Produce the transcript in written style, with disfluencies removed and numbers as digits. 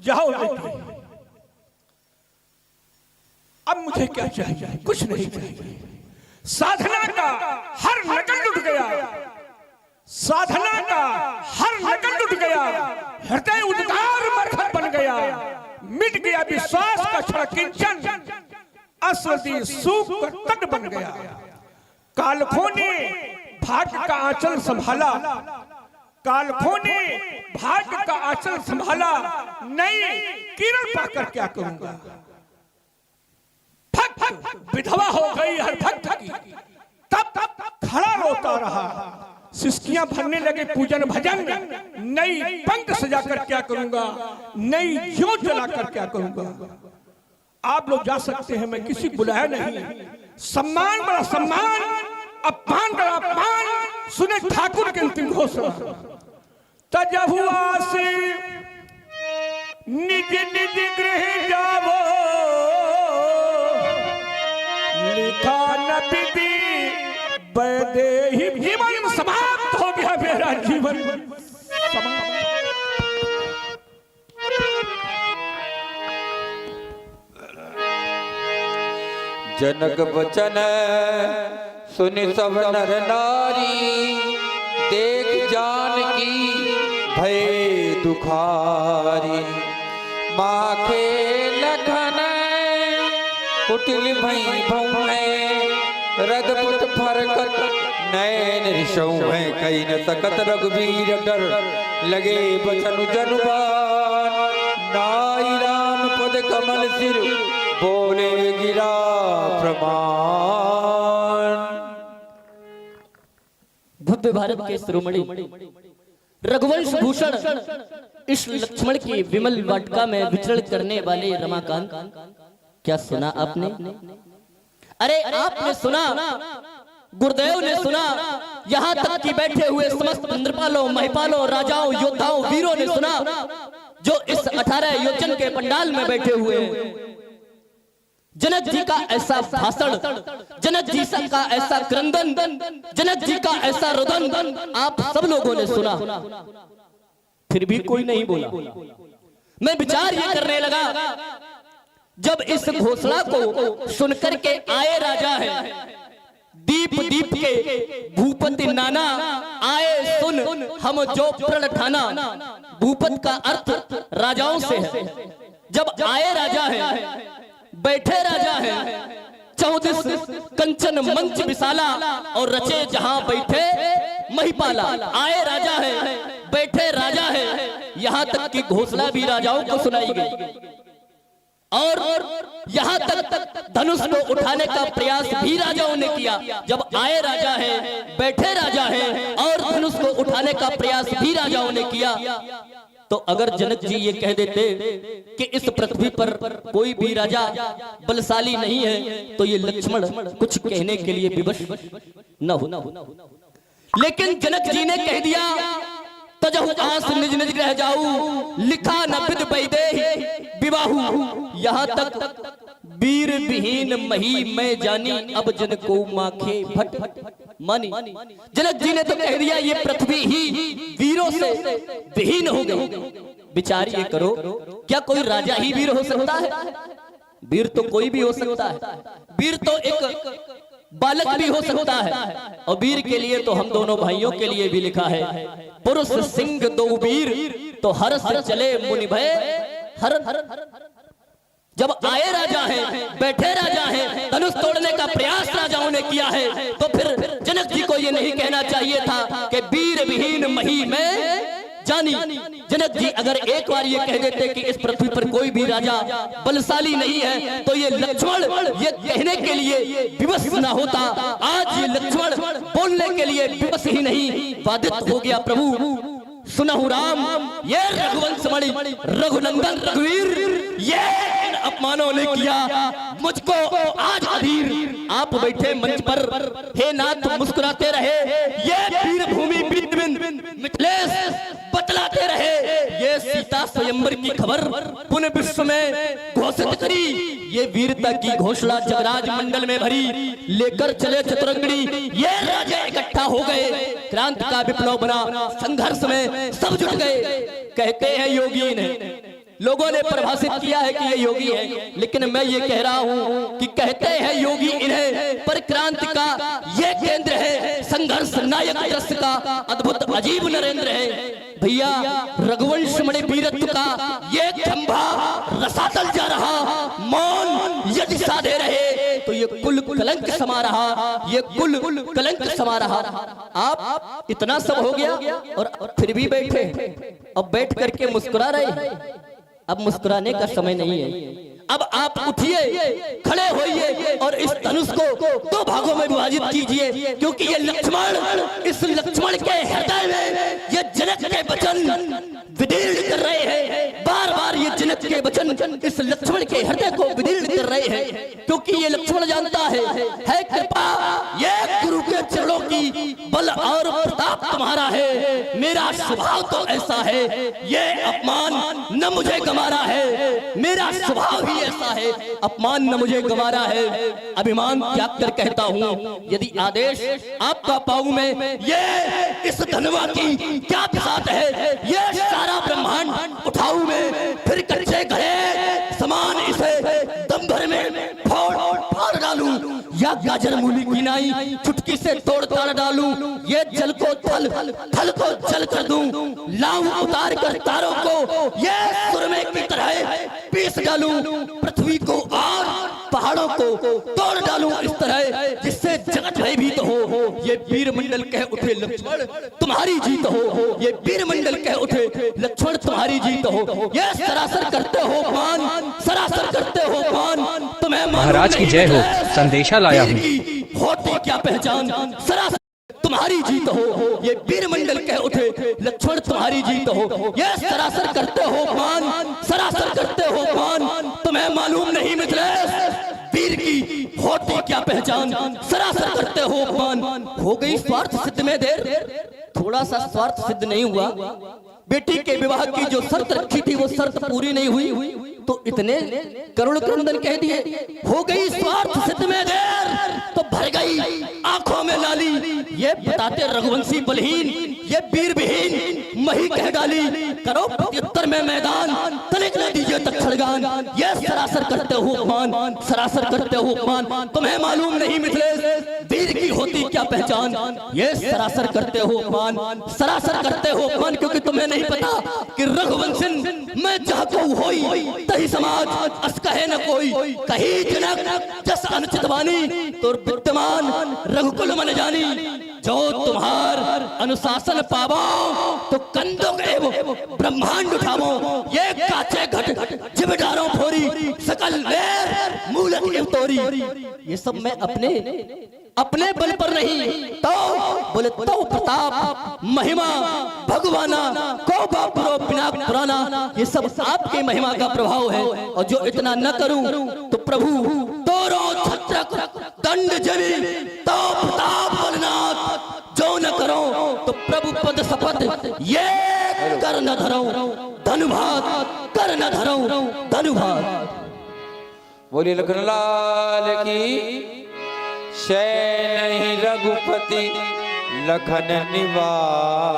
जाओ बेटी, अब मुझे क्या चाहिए? कुछ नहीं चाहिए। साधना का हर नकल टूट गया, साधना का हर नकल टूट गया, हृदय उद्गार मरकत बन गया, मिट गया विश्वास का क्षण किंचन, असली सुख का तट बन गया। कालखों ने भाग्य का आंचल संभाला, कालखों ने भाग्य का आंचल संभाला, नई किरण पाकर क्या करूंगा? भक्त विधवा हो गई हर भक्त की, तब खड़ा रोता रहा। सिसकियां भरने लगे पूजन भजन, नई पंख सजाकर क्या करूंगा? नई ज्योत जलाकर क्या करूंगा? आप लोग जा सकते हैं, मैं किसी बुलाया नहीं। सम्मान बड़ा सम्मान, अपमान बड़ा अपमान। सुने ठाकुर के अंतिम घोषणा, तजहुआ से निज निज गृह जावो, लिखा न विधि वैदेही। जीवन समाप्त हो गया, मेरा जीवन समाप्त। जनक वचन सुनि सब नर नारी, देख जान की भय दुखारी। माखे लखन कुटिल भई भौं, रदपुट फरकत नैन ऋषौ है। कई न सकत रघुवीर डर, लगे बचन जनुबान। नाई राम पद कमल सिर, बोले गिरा प्रमाण। भव्य भारत के शिरोमणि रघुवंश भूषण इस लक्ष्मण की विमल वाटिका में विचरण करने वाले रमाकांत, क्या सुना आपने? अरे आपने सुना, गुरुदेव ने सुना, यहाँ तक कि बैठे हुए समस्त इंद्रपालों, महिपालों, राजाओं, योद्धाओं, वीरों ने सुना, जो इस 18 योजन के पंडाल में बैठे हुए हैं। जनक जी का ऐसा भाषण, जनक जी का ऐसा क्रंदन, जनक जी का ऐसा रुदन आप सब लोगों ने सुना, फिर भी कोई नहीं बोला। मैं विचार ये करने लगा, जब इस घोषणा को सुनकर के आए राजा है, दीप दीप के भूपति नाना, आए सुन हम जो प्रण ठाना। भूपत का अर्थ राजाओं से है। जब आए राजा है, बैठे राजा है, 14 कंचन मंच विशाला, और रचे जहां बैठे महिपाला। आए राजा है, बैठे राजा है, यहां तक की घोषणा भी राजाओं को सुनाई गई, और यहां तक धनुष को उठाने का प्रयास भी राजाओं ने किया। जब आए राजा है, बैठे राजा है, और धनुष को उठाने का प्रयास भी राजाओं ने किया, तो अगर जनक जी ये कह देते कि इस पृथ्वी पर कोई भी राजा बलशाली नहीं है, तो ये लक्ष्मण कुछ कहने के लिए विवश न हो। लेकिन जनक जी ने कह दिया, तजहु आस निज निज रह जाऊ, लिखा न विद वैदेही विवाहु। यहाँ तक वीर विहीन मही मैं जानी, अब जन को माखे भट मानी। जनक जी ने तो कह दिया, ये पृथ्वी ही वीरों से विहीन हो गई। विचार ये करो, क्या कोई राजा ही वीर हो सकता है? वीर तो कोई भी हो सकता है, वीर तो एक बालक भी हो सकता है। और वीर के लिए तो हम दोनों भाइयों के लिए भी लिखा है, पुरुष सिंह दो वीर, तो हर्ष चले मुनि भय हर। जब आए राजा हैं, बैठे राजा हैं, धनुष तोड़ने का प्रयास राजाओं ने किया है, तो फिर जनक जी को ये नहीं कहना चाहिए था कि वीर विहीन मही में जानी। जनक जी अगर एक बार ये कह देते कि इस पृथ्वी पर कोई भी राजा बलशाली नहीं है, तो ये लक्ष्मण ये कहने के लिए विवश ना होता। आज ये लक्ष्मण बोलने के लिए विवश ही नहीं, बाधित हो गया। प्रभु सुनहु राम, ये रघुवंश मणि रघुनंदन रघुवीर, ये अपमानों ने किया मुझको आज अधीर। आप बैठे मंच पर हे नाथ मुस्कुराते रहे, ये वीर भूमि मिथिलेश बतलाते रहे, ये सीता स्वयंवर की खबर पुण्य विश्व में घोषित करी, ये वीरता की घोषणा जगराज मंडल में भरी, लेकर चले चतुरंगड़ी ये राजा इकट्ठा हो गए, क्रांति का विप्लव बना, संघर्ष में सब जुट गए। कहते हैं योगी ने, लोगों ने परिभाषित किया है कि ये योगी है, लेकिन मैं ये कह रहा हूं कि कहते हैं योगी इन्हें, पर क्रांति का ये केंद्र है, संघर्ष नायक दृश्य का अद्भुत अजीब नरेंद्र है। भैया रघुवंश मणि वीरत्व का ये खंभा रसातल जा रहा, मौन यदि साधे रहे तो ये कुल कलंक समा रहा, ये कुल कलंक समा रहा। आप इतना सब हो गया और फिर भी बैठे, अब बैठ करके मुस्कुरा रहे। अब मुस्कुराने का समय नहीं है, अब आप उठिए, खड़े होइए और इस धनुष को दो भागों में विभाजित कीजिए, क्योंकि ये लक्ष्मण, इस लक्ष्मण के हृदय में ये जनक के वचन विदीर्ण कर रहे हैं। बार बार ये जनक के वचन इस लक्ष्मण के हृदय को विदीर्ण कर रहे हैं, क्योंकि ये लक्ष्मण जानता है कृपा ये गुरु के चरणों की बल और प्रताप तुम्हारा है, मेरा स्वभाव तो ऐसा है, ये अपमान न मुझे गंवारा है, मेरा स्वभाव ही ऐसा है, अपमान न मुझे गंवारा है, अभिमान त्याग कर कहता हूँ, यदि आदेश आपका पाऊं मैं, ये इस धनवा की क्या बिसात है, ये सारा ब्रह्मांड उठाऊं मैं, फिर कच्चे घड़े समान इसे दम भर में फोड़ डालूं, या गाजर मूली की नाई चुटकी से तोड़ ताड़ डालूं, ये जल को थल को जल कर दूं, लाऊं उतार कर तारों को ये सुरमे की तरह पीस डालूं, पृथ्वी को और पहाड़ों को तोड़ डालूं इस तरह जिससे जगत भयभीत हो, ये वीर मंडल कह उठे लक्ष्मण तुम्हारी जीत हो, ये वीर मंडल कह उठे लक्ष्मण तुम्हारी जीत हो, ये सरासर करते हो मान, सरासर करते हो मान, तुम्हें महाराज की जय हो, संदेशा लाया हूँ। होती क्या पहचान, सरासर तुम्हारी जीत हो, ये वीर मंडल कह उठे लक्ष्मण तुम्हारी जीत हो, ये सरासर करते हो मान, सरासर करते हो मान, तुम्हें मालूम नहीं मिथिलेश वीर की होती क्या पहचान, सरासर करते हो मान। हो गई स्वार्थ सिद्ध में देर, थोड़ा सा स्वार्थ सिद्ध नहीं हुआ, बेटी के विवाह की जो शर्त रखी थी वो शर्त पूरी नहीं हुई, तो इतने करुण क्रंदन कह दिए। हो गई स्वार्थ सिद्ध में देर तो भर गई आंखों में लाली, ये बताते रघुवंशी बलहीन, ये वीर विहीन मही कह डाली, करो प्रत्युत्तर में मैदान, तनिक न दीजिए तक खड़गान, ये सरासर करते हो अपमान, सरासर करते हो अपमान, तुम्हें मालूम नहीं मिथिलेश वीर की होती क्या पहचान, ये सरासर करते हो अपमान, सरासर करते हो अपमान, क्योंकि तुम्हें नहीं पता कि रघुवंशन मैं चाहता होई तही समाज अस कहे न कोई, कही जनक जस अनुचित वाणी तो विद्यमान रघुकुल मन जानी, जो तुम्हार अनुशासन पावो तो कंदों के ब्रह्मांड उठावो, ये काचे घट जिब डारो फोरी सकल वेर मूलक तोरी। ये सब मैं अपने बल पर नहीं, तो बोले तो प्रताप महिमा भगवाना को बापुरो पिनाक पुराना, ये सब आपके महिमा का प्रभाव है, और जो इतना न करूं तो प्रभु तोरो छत्रक दंड जनी तो प्रताप बलनाथ, जो न करो तो प्रभु पद शपथ ये कर न धरो, धनुभात कर न धरो, धनुभात। बोलिए लखनलाल की शय नहीं रघुपति लखन निवास।